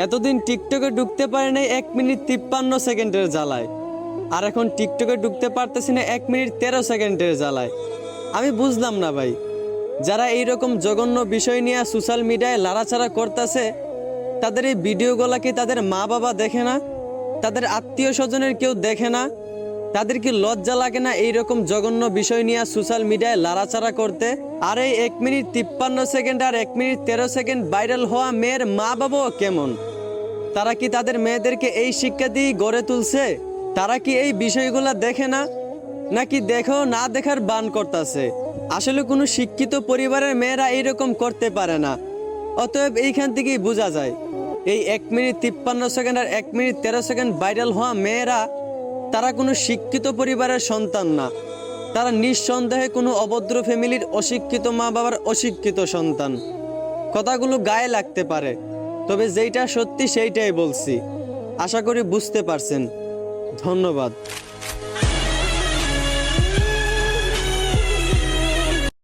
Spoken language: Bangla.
এতদিন টিকটকে ঢুকতে পারে নাই 1 মিনিট 53 সেকেন্ডের জ্বালায়, আর এখন টিকটকে ঢুকতে পারতেছি না 1 মিনিট 13 সেকেন্ডের জ্বালায়। আমি বুঝলাম না ভাই, যারা এইরকম জঘন্য বিষয় নিয়ে সোশ্যাল মিডিয়ায় লাড়াচাড়া করতেছে, তাদের এই ভিডিওগুলা কি তাদের মা বাবা দেখে না? তাদের আত্মীয় স্বজনের কেউ দেখে না? তাদের কি লজ্জা লাগে না এইরকম জঘন্য বিষয় নিয়ে সোশ্যাল মিডিয়ায় লাড়াচাড়া করতে? আর এই 1 মিনিট 53 সেকেন্ড আর 1 মিনিট 13 সেকেন্ড ভাইরাল হওয়া মেয়ের মা বাবাও কেমন? তারা কি তাদের মেয়েদেরকে এই শিক্ষা দিয়ে গড়ে তুলছে? তারা কি এই বিষয়গুলো দেখে না, নাকি দেখেও না দেখার বান করতেছে? আসলে কোনো শিক্ষিত পরিবারের মেয়েরা এইরকম করতে পারে না। অতএব এইখান থেকেই বোঝা যায়, এই 1 মিনিট 53 সেকেন্ড আর 1 মিনিট 13 সেকেন্ড ভাইরাল হওয়া মেয়েরা, তারা কোনো শিক্ষিত পরিবারের সন্তান না। তারা নিঃসন্দেহে কোনো অভদ্র ফ্যামিলির অশিক্ষিত মা বাবার অশিক্ষিত সন্তান। কথাগুলো গায়ে লাগতে পারে, তবে যেইটা সত্যি সেইটাই বলছি। আশা করি বুঝতে পারছেন। ধন্যবাদ।